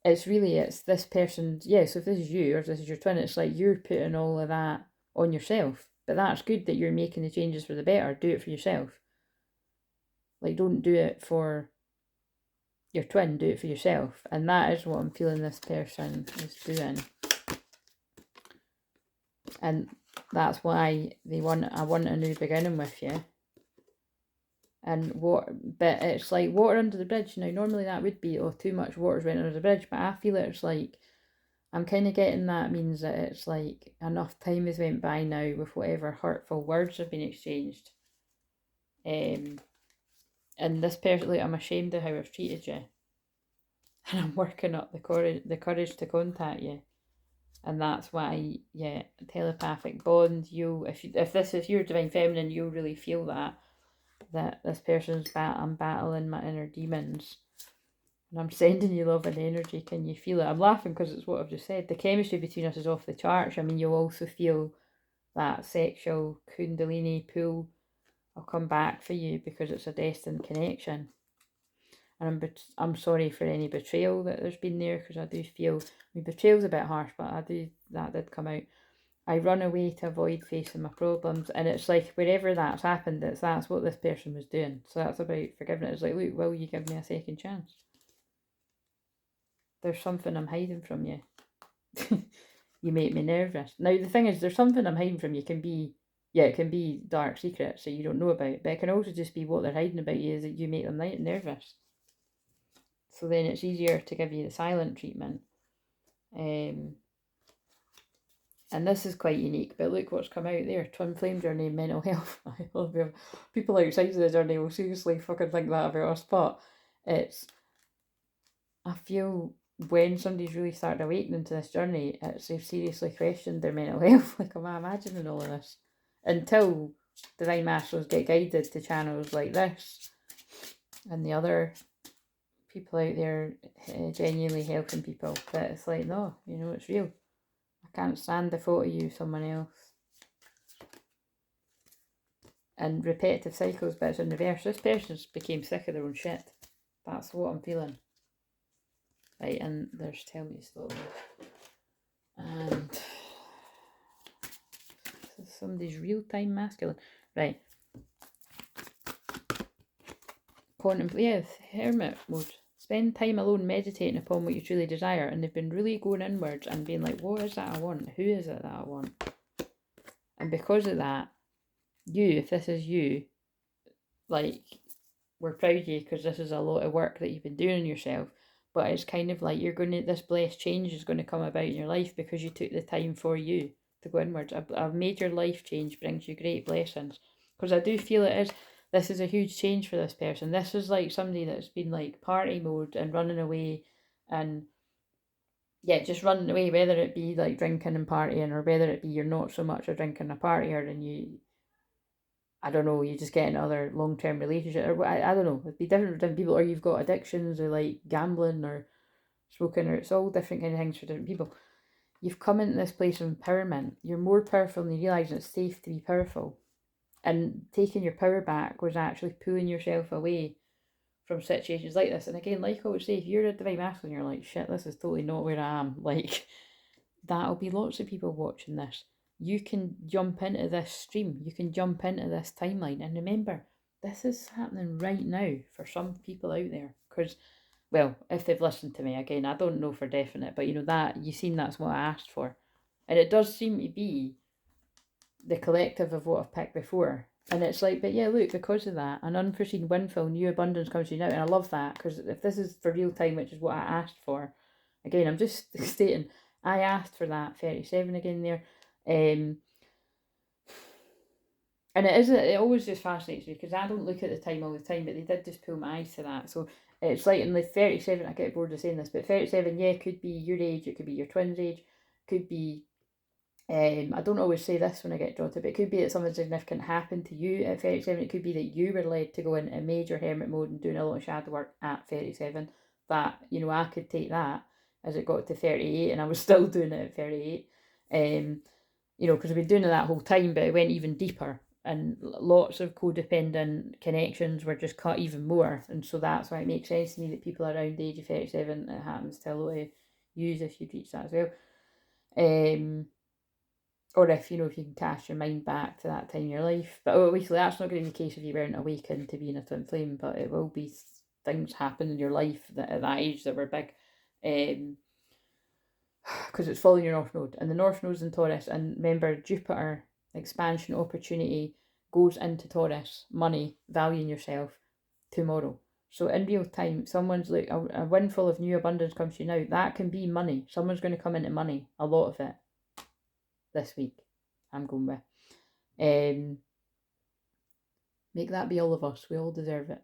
Speaker 1: it's really, it's this person, yeah, so if this is you, or if this is your twin, it's like you're putting all of that on yourself. But that's good that you're making the changes for the better. Do it for yourself. Like, don't do it for your twin, do it for yourself. And that is what I'm feeling this person is doing. And that's why I want a new beginning with you. And but it's like water under the bridge. Now, normally that would be, oh, too much water's went under the bridge, but I feel it's like, I'm kind of getting that means that it's like enough time has went by now with whatever hurtful words have been exchanged. And this person, like, I'm ashamed of how I've treated you. And I'm working up the courage to contact you. And that's why, yeah, telepathic bond, if this is your divine feminine, you'll really feel that this person's I'm battling my inner demons. And I'm sending you love and energy. Can you feel it? I'm laughing because it's what I've just said. The chemistry between us is off the charts. I mean, you'll also feel that sexual kundalini pull. I'll come back for you because it's a destined connection. And I'm sorry for any betrayal that there's been there, because I do feel, I mean, betrayal's a bit harsh, but that did come out. I run away to avoid facing my problems, and it's like wherever that's happened, that's what this person was doing. So that's about forgiveness. It's like, look, will you give me a second chance? there's something I'm hiding from you. You make me nervous. Now, the thing is, there's something I'm hiding from you can be, yeah, it can be dark secrets that you don't know about, but it can also just be what they're hiding about you is that you make them nervous. So then it's easier to give you the silent treatment. And this is quite unique, but look what's come out there. Twin flame journey and mental health. I love you. People outside of the journey will seriously fucking think that about us, but it's, I feel when somebody's really started awakening to this journey, they've seriously questioned their mental health. Like, am I imagining all of this? Until Divine Masters get guided to channels like this and the other people out there genuinely helping people. But it's like, no, you know, it's real. I can't stand the thought of you, someone else. And repetitive cycles, but it's in reverse. This person's became sick of their own shit. That's what I'm feeling. Right, and there's tell me story. And somebody's real-time masculine. Right. Contemplate, hermit mode. Spend time alone meditating upon what you truly desire. And they've been really going inwards and being like, what is that I want? Who is it that I want? And because of that, you, if this is you, like, we're proud of you because this is a lot of work that you've been doing on yourself. But it's kind of like you're going to, this blessed change is going to come about in your life because you took the time for you to go inwards. A major life change brings you great blessings. Because I do feel this is a huge change for this person. This is like somebody that's been like party mode and running away and, yeah, just running away, whether it be like drinking and partying or whether it be you're not so much a drinking and a partier and you, I don't know, you just get another long-term relationship, or I don't know, it'd be different for different people, or you've got addictions, or like gambling, or smoking, or it's all different kind of things for different people. You've come into this place of empowerment, you're more powerful than you realise, and it's safe to be powerful, and taking your power back was actually pulling yourself away from situations like this. And again, like I would say, if you're a divine masculine, you're like, shit, this is totally not where I am, like, that'll be lots of people watching this. You can jump into this stream, you can jump into this timeline, and remember, this is happening right now for some people out there. Because, well, if they've listened to me, again, I don't know for definite, but you know, that you seen that's what I asked for, and it does seem to be the collective of what I've picked before. And it's like, but yeah, look, because of that, an unforeseen windfall, new abundance comes to you now. And I love that, because if this is for real time, which is what I asked for, again, I'm just stating, I asked for that 37 again there. And it always just fascinates me, because I don't look at the time all the time, but they did just pull my eyes to that. So it's like in the 37, I get bored of saying this, but 37, yeah, could be your age, it could be your twin's age, could be, I don't always say this when I get drawn to it, but it could be that something significant happened to you at 37. It could be that you were led to go into a major hermit mode and doing a lot of shadow work at 37. That, you know, I could take that as it got to 38 and I was still doing it at 38. You know, because I've been doing it that whole time, but it went even deeper. And lots of codependent connections were just cut even more. And so that's why it makes sense to me that people around the age of 37, it happens to a lot of yous if you'd reach that as well. Or if, you know, if you can cast your mind back to that time in your life. But obviously that's not going to be the case if you weren't awakened to being a twin flame, but it will be things happen in your life that at that age that were big. Because it's following your North Node. And the North Node's in Taurus. And remember, Jupiter, expansion, opportunity, goes into Taurus, money, valuing yourself, tomorrow. So in real time, someone's like, a windfall of new abundance comes to you now. That can be money. Someone's going to come into money, a lot of it. This week, I'm going with. Make that be all of us. We all deserve it.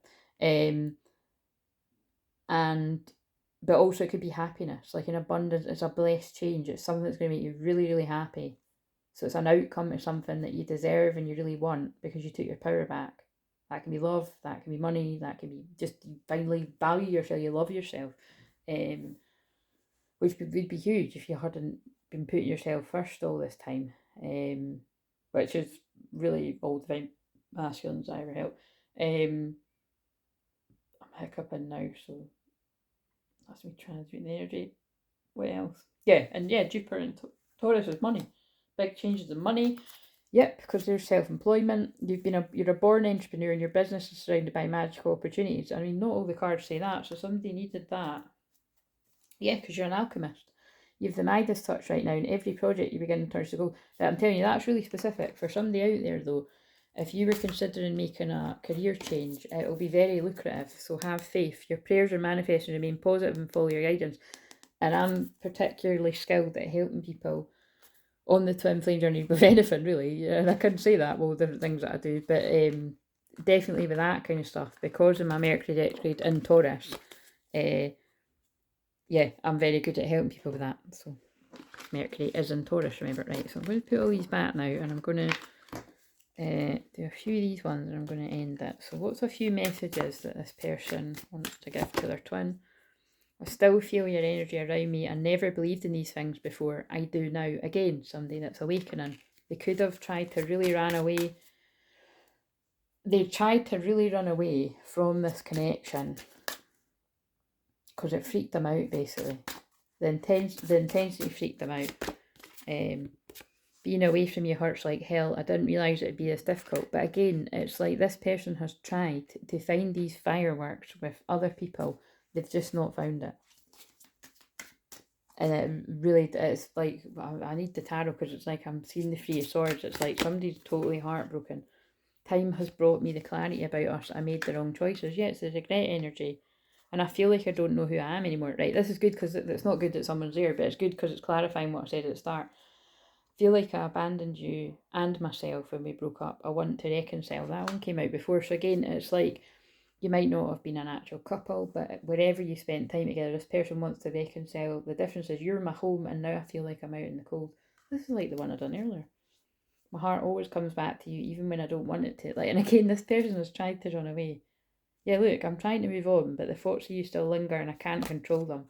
Speaker 1: But also it could be happiness, like an abundance. It's a blessed change. It's something that's going to make you really, really happy. So it's an outcome of something that you deserve and you really want because you took your power back. That can be love, that can be money, that can be just you finally value yourself, you love yourself. Which would be huge if you hadn't been putting yourself first all this time. Which is really all divine masculine desire help. I'm hiccuping now, so that's me transmuting the energy. What else? Yeah, and yeah, Jupiter and Taurus is money. Big changes in money. Yep, because there's self-employment. You're a born entrepreneur and your business is surrounded by magical opportunities. I mean, not all the cards say that, so somebody needed that. Yeah, because you're an alchemist. You have the Midas touch right now, and every project you begin turns to gold. But I'm telling you, that's really specific. For somebody out there, though, if you were considering making a career change, it'll be very lucrative. So have faith. Your prayers are manifesting, remain positive, and follow your guidance. And I'm particularly skilled at helping people on the twin flame journey with anything, really. And I couldn't say that, well, different things that I do, but definitely with that kind of stuff, because of my Mercury retrograde in Taurus. Yeah, I'm very good at helping people with that. So Mercury is in Taurus, remember, right? So I'm going to put all these back now, and I'm going to do a few of these ones, and I'm going to end it. So what's a few messages that this person wants to give to their twin? I still feel your energy around me. I never believed in these things before. I do now. Again, somebody that's awakening. They could have tried to really run away. They tried to really run away from this connection because it freaked them out, basically. The intensity freaked them out. Being away from you hurts like hell. I didn't realise it'd be this difficult. But again, it's like this person has tried to find these fireworks with other people. They've just not found it. And it really, it's like, I need the tarot because it's like I'm seeing the Three of Swords. It's like somebody's totally heartbroken. Time has brought me the clarity about us. I made the wrong choices. Yeah, it's the regret energy. And I feel like I don't know who I am anymore. Right, this is good because it's not good that someone's there, but it's good because it's clarifying what I said at the start. I feel like I abandoned you and myself when we broke up. I want to reconcile. That one came out before. So again, it's like, you might not have been an actual couple, but wherever you spent time together, this person wants to reconcile. The difference is you're my home, and now I feel like I'm out in the cold. This is like the one I done earlier. My heart always comes back to you, even when I don't want it to. Like, and again, this person has tried to run away. Yeah, look, I'm trying to move on, but the thoughts of you still linger, and I can't control them.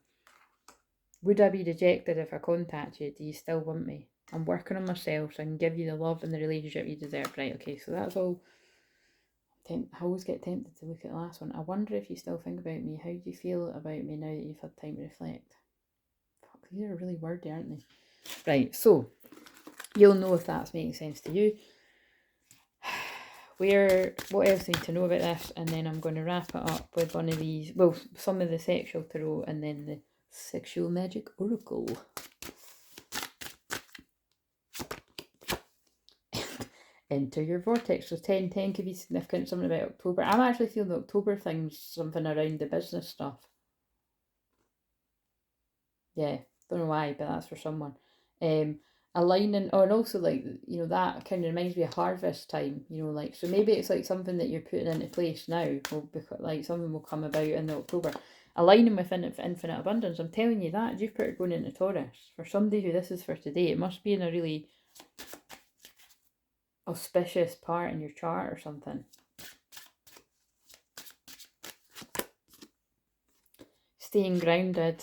Speaker 1: Would I be rejected if I contact you? Do you still want me? I'm working on myself so I can give you the love and the relationship you deserve. Right, okay, so that's all. I always get tempted to look at the last one. I wonder if you still think about me. How do you feel about me now that you've had time to reflect? Fuck, these are really wordy, aren't they? Right, so you'll know if that's making sense to you. What else do you need to know about this? And then I'm going to wrap it up with one of these, well, some of the sexual tarot and then the sexual magic oracle. Enter your vortex. So 10 could be significant, something about October. I'm actually feeling the October thing's something around the business stuff. Yeah, don't know why, but that's for someone. Aligning, oh, and also like, you know, that kind of reminds me of harvest time, you know, like, so maybe it's like something that you're putting into place now, will become, like something will come about in October. Aligning with infinite abundance. I'm telling you that Jupiter going into Taurus, for somebody who this is for today, it must be in a really auspicious part in your chart or something. Staying grounded.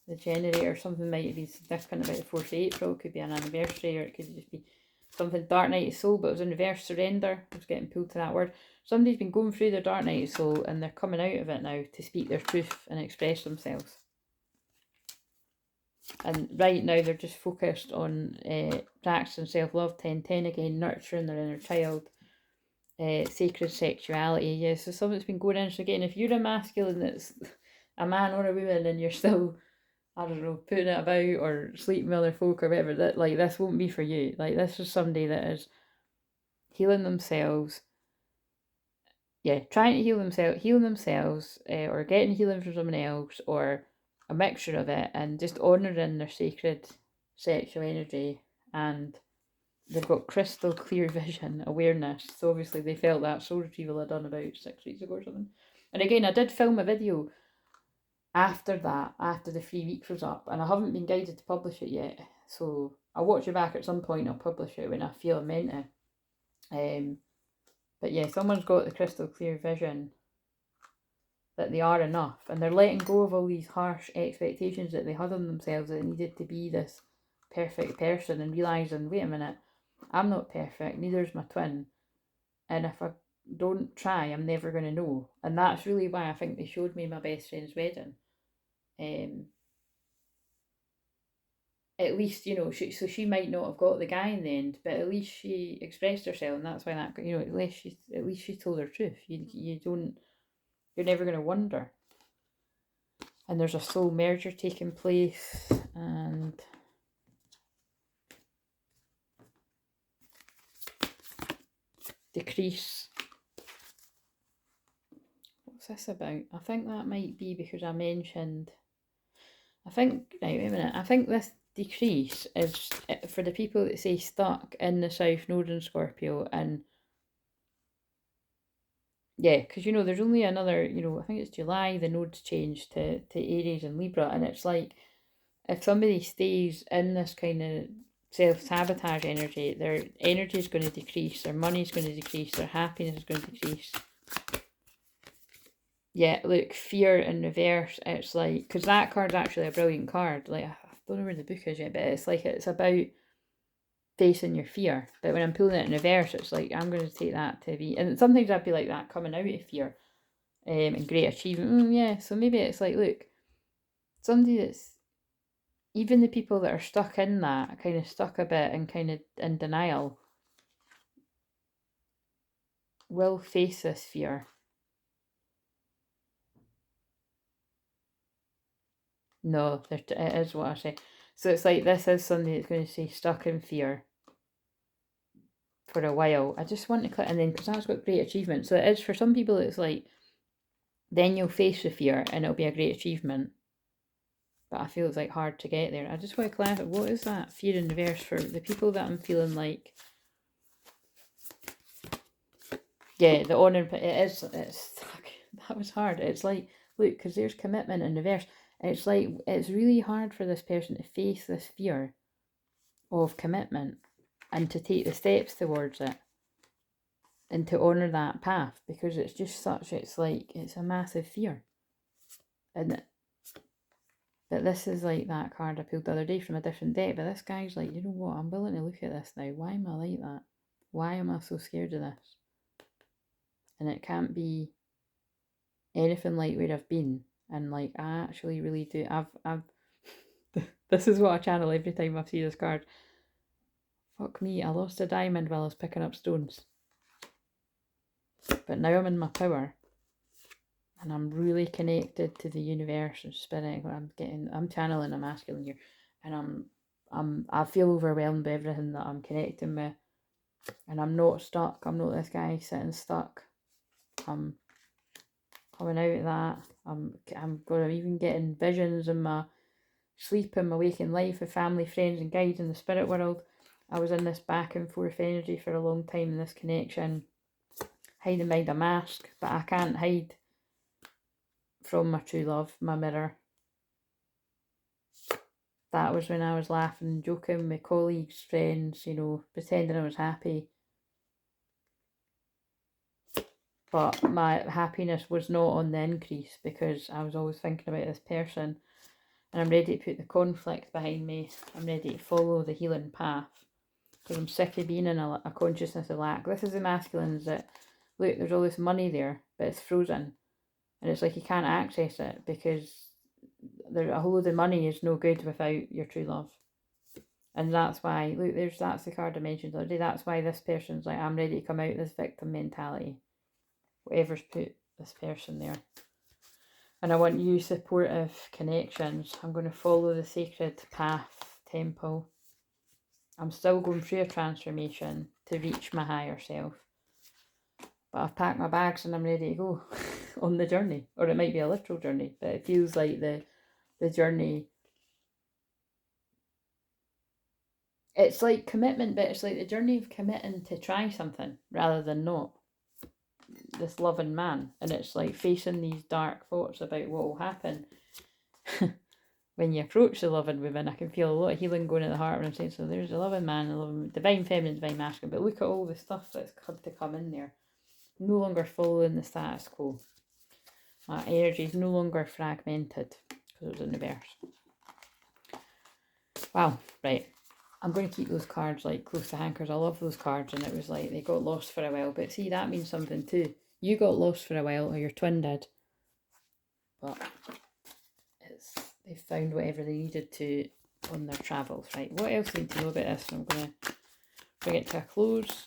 Speaker 1: The generator, something might be significant about the 4th of April. It could be an anniversary, or it could just be something dark night of soul, but it was in reverse surrender. I was getting pulled to that word. Somebody's been going through their dark night of soul and they're coming out of it now to speak their truth and express themselves. And right now they're just focused on practicing self-love, 10-10 again, nurturing their inner child, sacred sexuality. Yeah, so something's been going in. So again, if you're a masculine that's a man or a woman and you're still, I don't know, putting it about or sleeping with other folk or whatever, that, like, this won't be for you. Like, this is somebody that is healing themselves. Yeah, trying to healing themselves, or getting healing from someone else, or a mixture of it, and just honouring their sacred sexual energy. And they've got crystal clear vision, awareness. So obviously they felt that soul retrieval I'd done about 6 weeks ago or something. And again, I did film a video after that, after the 3 weeks was up, and I haven't been guided to publish it yet. So I'll watch it back at some point. I'll publish it when I feel I'm meant to. But yeah, someone's got the crystal clear vision that they are enough, and they're letting go of all these harsh expectations that they had on themselves, that they needed to be this perfect person, and realising, wait a minute, I'm not perfect, neither's my twin, and if I don't try, I'm never going to know. And that's really why I think they showed me my best friend's wedding. At least, you know, she might not have got the guy in the end, but at least she expressed herself, and that's why that, you know, at least she told her truth. You're never going to wonder. And there's a soul merger taking place, and decrease. What's this about? I think that might be because I mentioned, right, wait a minute, I think this decrease is for the people that say stuck in the South Node in Scorpio, and yeah, because you know there's only another, you know, I think it's July the nodes change to Aries and Libra, and it's like if somebody stays in this kind of self-sabotage energy, their energy is going to decrease, their money is going to decrease, their happiness is going to decrease. Yeah, look, fear in reverse, it's like, because that card's actually a brilliant card. Like, I don't know where the book is yet, but it's like, it's about facing your fear. But when I'm pulling it in reverse, it's like, I'm going to take that to be, and sometimes I'd be like that, coming out of fear, and great achievement. Yeah, so maybe it's like, look, somebody that's, even the people that are stuck in that, kind of stuck a bit and kind of in denial, will face this fear. No, it is what I say. So it's like, this is somebody that's going to say stuck in fear for a while. I just want to click, and then because that's got great achievement. So it is for some people, it's like, then you'll face the fear and it'll be a great achievement. But I feel it's like hard to get there. I just want to clarify, what is that fear in reverse for the people that I'm feeling like, yeah, the honour, it's that was hard. It's like, look, because there's commitment in reverse. It's like, it's really hard for this person to face this fear of commitment and to take the steps towards it and to honour that path, because it's just such, it's like, it's a massive fear. And that this is like that card I pulled the other day from a different deck, but this guy's like, you know what, I'm willing to look at this now. Why am I like that? Why am I so scared of this? And it can't be anything like where I've been. And like, I actually really do, I've this is what I channel every time I see this card. Fuck me, I lost a diamond while I was picking up stones. But now I'm in my power. And I'm really connected to the universe and spirit. I'm channeling a masculine here. And I feel overwhelmed by everything that I'm connecting with. And I'm not stuck. I'm not this guy sitting stuck. I'm coming out of that. I'm going to even getting visions in my sleep and my waking life with family, friends and guides in the spirit world. I was in this back and forth energy for a long time in this connection, hiding behind a mask, but I can't hide from my true love, my mirror. That was when I was laughing and joking with colleagues, friends, you know, pretending I was happy. But my happiness was not on the increase because I was always thinking about this person. And I'm ready to put the conflict behind me. I'm ready to follow the healing path. Because I'm sick of being in a consciousness of lack. This is the masculines that, look, there's all this money there, but it's frozen. And it's like you can't access it because a whole load of money is no good without your true love. And that's why, look, that's the card I mentioned the other day. That's why this person's like, I'm ready to come out of this victim mentality. Whatever's put this person there. And I want you supportive connections. I'm going to follow the sacred path temple. I'm still going through a transformation to reach my higher self. But I've packed my bags and I'm ready to go on the journey. Or it might be a literal journey, but it feels like the journey. It's like commitment, but it's like the journey of committing to try something rather than not. This loving man. And it's like facing these dark thoughts about what will happen when you approach the loving woman. I can feel a lot of healing going in the heart when I'm saying, so there's a loving man, a loving divine feminine, divine masculine, but look at all the stuff that's had to come in there. No longer following the status quo. My energy is no longer fragmented because it was in reverse. Wow, right. I'm going to keep those cards like close to hand because I love those cards, and it was like they got lost for a while. But see, that means something too. You got lost for a while, or your twin did. But they found whatever they needed to on their travels, right? What else do you need to know about this? I'm going to bring it to a close.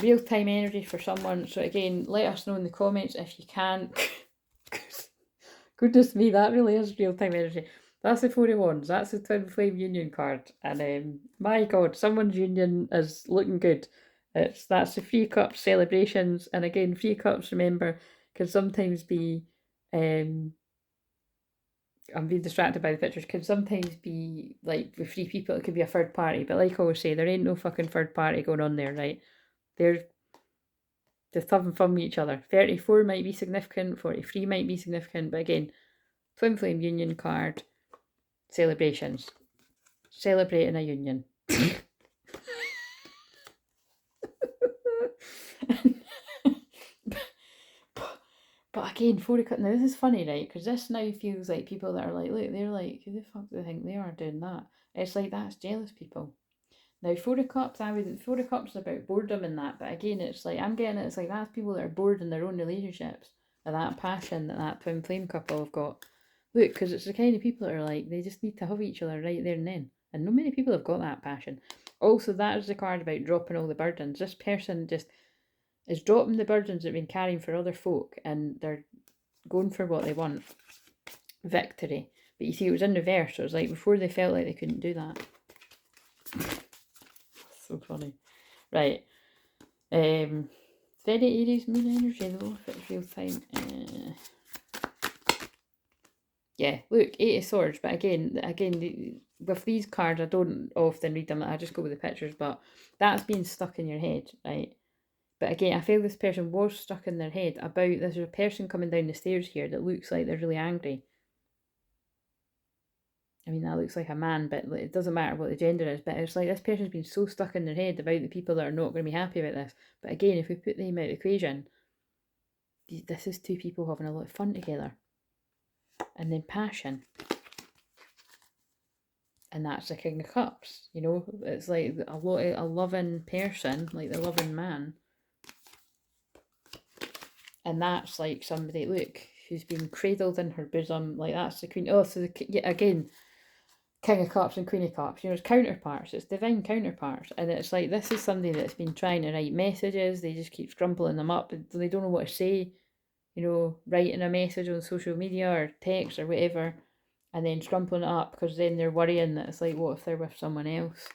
Speaker 1: Real-time energy for someone. So again, let us know in the comments if you can. Goodness me, that really is real-time energy. That's the Four of Wands. That's the Twin Flame Union card. And my God, someone's union is looking good. That's the Three Cups celebrations. And again, Three Cups, remember, can sometimes be... I'm being distracted by the pictures. Can sometimes be, like, with three people, it could be a third party. But like I always say, there ain't no fucking third party going on there, right? They're just having fun with each other. 34 might be significant, 43 might be significant, but again, Twin Flame Union card, celebrations. Celebrating a union. But again, now this is funny, right? Because this now feels like people that are like, look, they're like, who the fuck do they think they are doing that? It's like, that's jealous people. Now, Four of Cups, Four of Cups is about boredom and that, but again, it's like, I'm getting it, it's like, that's people that are bored in their own relationships, and that passion that twin flame couple have got. Look, because it's the kind of people that are like, they just need to hug each other right there and then. And not many people have got that passion. Also, that is the card about dropping all the burdens. This person just is dropping the burdens they've been carrying for other folk, and they're going for what they want. Victory. But you see, it was in reverse, so it was like before they felt like they couldn't do that. So funny. Right. Very Aries moon energy though, if it's real time. Yeah, look, Eight of Swords, but again, with these cards, I don't often read them, I just go with the pictures, but that's being stuck in your head, right? But again, I feel this person was stuck in their head about, there's a person coming down the stairs here that looks like they're really angry. I mean, that looks like a man, but it doesn't matter what the gender is, but it's like this person's been so stuck in their head about the people that are not going to be happy about this. But again, if we put them out of the equation, this is two people having a lot of fun together. And then passion. And that's the King of Cups, you know? It's like a loving person, like the loving man. And that's like somebody, look, who's been cradled in her bosom, like that's the Queen. Oh, so again, King of Cups and Queen of Cups, you know, it's counterparts, it's divine counterparts. And it's like, this is somebody that's been trying to write messages, they just keep scrumpling them up, they don't know what to say, you know, writing a message on social media or text or whatever, and then scrumpling it up because then they're worrying that it's like, what if they're with someone else?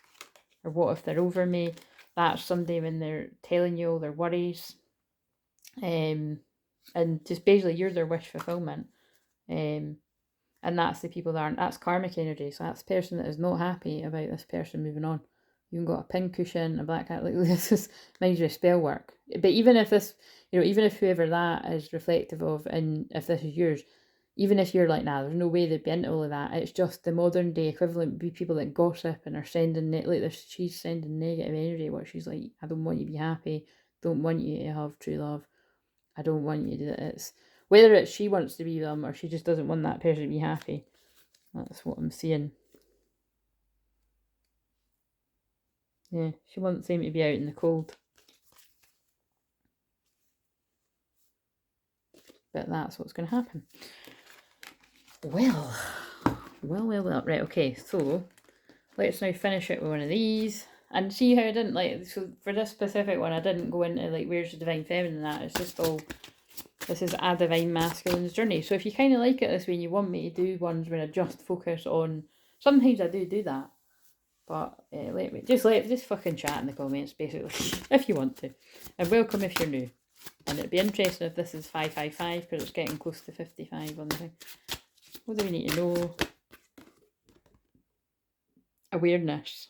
Speaker 1: Or what if they're over me? That's somebody when they're telling you all their worries. And just basically you're their wish fulfillment. And that's the people that aren't, that's karmic energy. So that's the person that is not happy about this person moving on. You can got a pincushion, a black cat, like this is mind you spell work. But even if this, you know, even if whoever that is reflective of, and if this is yours, even if you're like, nah, there's no way they'd be into all of that. It's just the modern day equivalent would be people that gossip and are sending like this. She's sending negative energy. What she's like, I don't want you to be happy. Don't want you to have true love. I don't want you to do that. It's whether it's she wants to be with them or she just doesn't want that person to be happy. That's what I'm seeing. Yeah, she wants them to be out in the cold. But that's what's going to happen. Well. Right, okay, so let's now finish it with one of these. And see how I didn't like, so for this specific one, I didn't go into like, where's the divine feminine and that. It's just all, this is a divine masculine's journey. So if you kind of like it this way and you want me to do ones where I just focus on, sometimes I do that. But just fucking chat in the comments, basically, if you want to. And welcome if you're new. And it'd be interesting if this is 555, because it's getting close to 55 on the thing. What do we need to know? Awareness.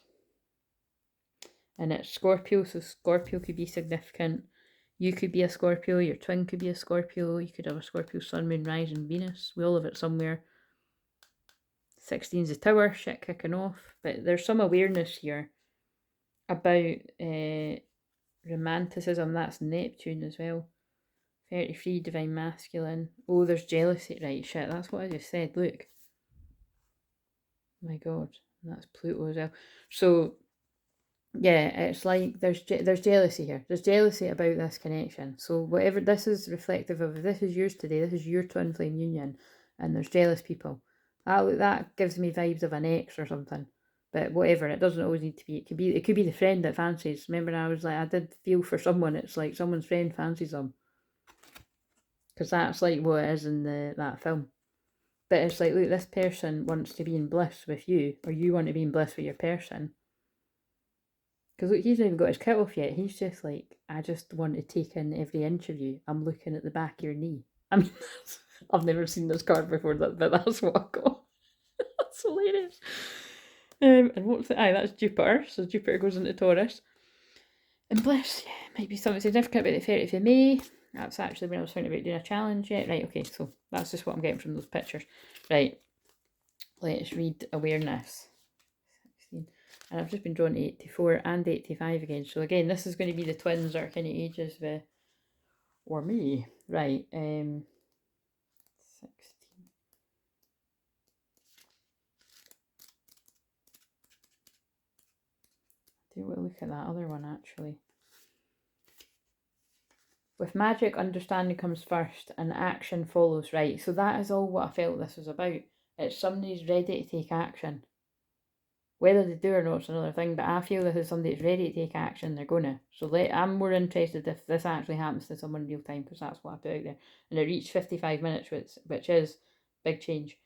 Speaker 1: And it's Scorpio, so Scorpio could be significant. You could be a Scorpio, your twin could be a Scorpio, you could have a Scorpio, Sun, Moon, Rising, Venus. We all have it somewhere. 16's the Tower, shit kicking off. But there's some awareness here about romanticism. That's Neptune as well. 33, divine masculine. Oh, there's jealousy. Right, shit, that's what I just said. Look. My God, that's Pluto as well. So, yeah, it's like there's jealousy here. There's jealousy about this connection. So whatever this is reflective of, if this is yours today, this is your twin flame union, and there's jealous people. That gives me vibes of an ex or something. But whatever, it doesn't always need to be. It could be the friend that fancies. Remember, I was like, I did feel for someone. It's like someone's friend fancies them, because that's like what it is in that film. But it's like, look, this person wants to be in bliss with you, or you want to be in bliss with your person. Because look, he's not even got his kit off yet. He's just like, I just want to take in every inch of you. I'm looking at the back of your knee. I mean, I've never seen this card before, but that's what I got. That's hilarious. And what's it? Aye, that's Jupiter. So Jupiter goes into Taurus. And bliss, yeah, might be something significant about the 30th of May. That's actually when I was thinking about doing a challenge yet. Right, okay, so that's just what I'm getting from those pictures. Right, let's read awareness. 16. And I've just been drawn to 84 and 85 again. So again, this is going to be the twins that are kind of ages with, or me. Right, 16. I do want to look at that other one actually. With magic, understanding comes first and action follows, right? So that is all what I felt this was about. It's somebody's ready to take action. Whether they do or not is another thing, but I feel this is somebody that's ready to take action, they're gonna. So I'm more interested if this actually happens to someone in real time, because that's what I put out there. And it reached 55 minutes, which is big change.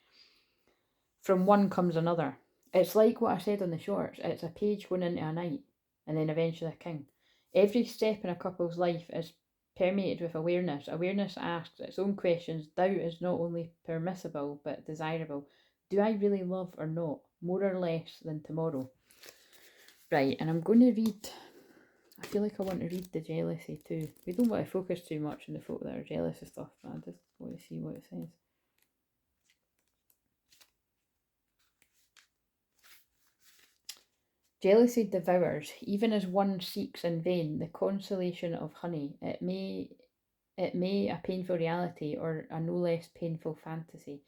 Speaker 1: From one comes another. It's like what I said on the shorts. It's a page going into a knight, and then eventually a king. Every step in a couple's life is permeated with awareness. Awareness asks its own questions. Doubt is not only permissible, but desirable. Do I really love or not? More or less than tomorrow. Right, and I'm going to read, I feel like I want to read the jealousy too. We don't want to focus too much on the folk that are jealous of stuff, but I just want to see what it says. Jealousy devours, even as one seeks in vain the consolation of honey. It may a painful reality or a no less painful fantasy.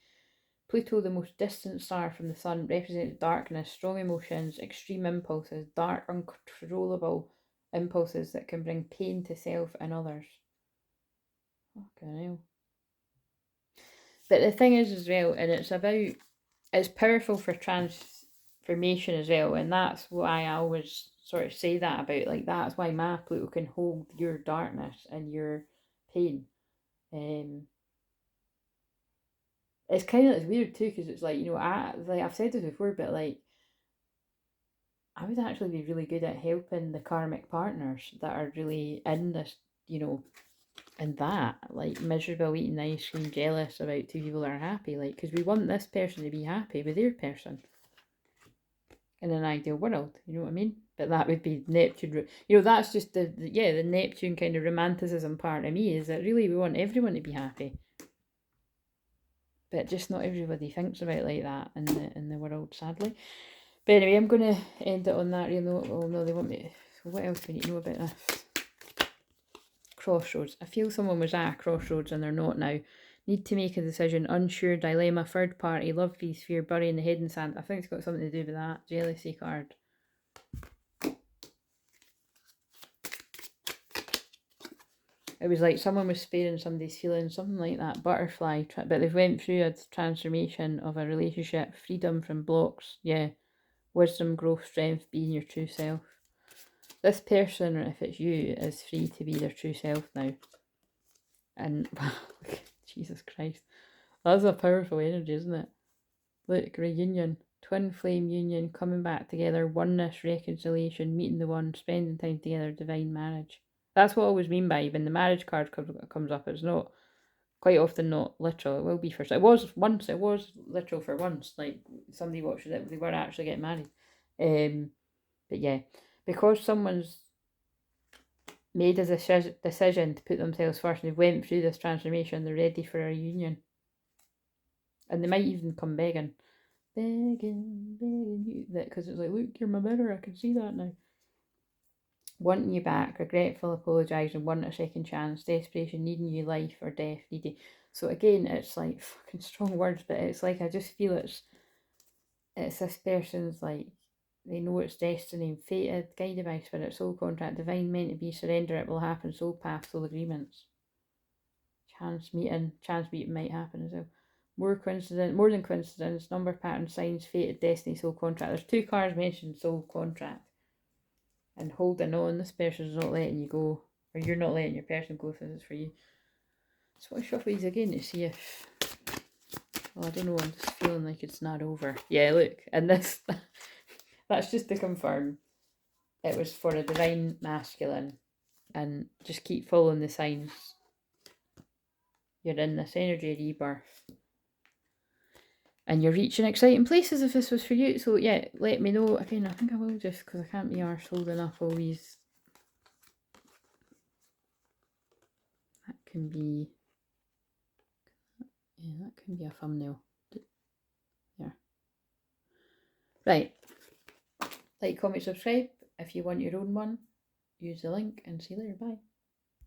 Speaker 1: Pluto, the most distant star from the sun, represents darkness, strong emotions, extreme impulses, dark, uncontrollable impulses that can bring pain to self and others. Fucking hell. But the thing is as well, and it's powerful for transformation as well, and that's why I always sort of say that about, like, that's why my Pluto can hold your darkness and your pain. It's kind of, it's weird too, because it's like, you know, I've said this before, but like, I would actually be really good at helping the karmic partners that are really in this, you know, in that, like, miserable, eating ice cream, jealous about two people that are happy, like, because we want this person to be happy with their person in an ideal world, you know what I mean? But that would be Neptune, you know, that's just the Neptune kind of romanticism part of me, is that really we want everyone to be happy. But just not everybody thinks about it like that in the world, sadly. But anyway, I'm going to end it on that real note. Oh no, they want me. So what else do we need to know about this? Crossroads. I feel someone was at a crossroads and they're not now. Need to make a decision. Unsure, dilemma, third party, love, peace, fear, burying the head in sand. I think it's got something to do with that. Jealousy card. It was like someone was sparing somebody's feelings, something like that. Butterfly, but they've went through a transformation of a relationship, freedom from blocks. Yeah, wisdom, growth, strength, being your true self. This person, or if it's you, is free to be their true self now. And Jesus Christ, that's a powerful energy, isn't it? Look, reunion, twin flame union, coming back together, oneness, reconciliation, meeting the one, spending time together, divine marriage. That's what I always mean by when the marriage card comes up. It's not quite often not literal. It will be for. It was once. It was literal for once. Like somebody watched it. They were actually getting married. But yeah, because someone's made a decision to put themselves first and they've went through this transformation, they're ready for a reunion. And they might even come begging you, because it's like, look, you're my mirror, I can see that now. Wanting you back, regretful, apologising, wanting a second chance, desperation, needing you, life or death, needy. So again, it's like fucking strong words, but it's like, I just feel it's this person's like, they know it's destiny, fated, guided by spirit, soul contract, divine, meant to be, surrender, it will happen, soul path, soul agreements. Chance meeting might happen as well. More than coincidence, number, pattern, signs, fated, destiny, soul contract. There's two cards mentioned soul contract. And holding on, this person's not letting you go, or you're not letting your person go if this is for you. So I'll shuffle these again to see if Well, I don't know, I'm just feeling like it's not over. Yeah, look, and this, that's just to confirm it was for a divine masculine, and just keep following the signs. You're in this energy rebirth. And you're reaching exciting places if this was for you. So yeah, let me know. Again, I think I will just, because I can't be arsed holding up all these. That can be, yeah, that can be a thumbnail. There. Right. Like, comment, subscribe. If you want your own one, use the link, and see you later. Bye.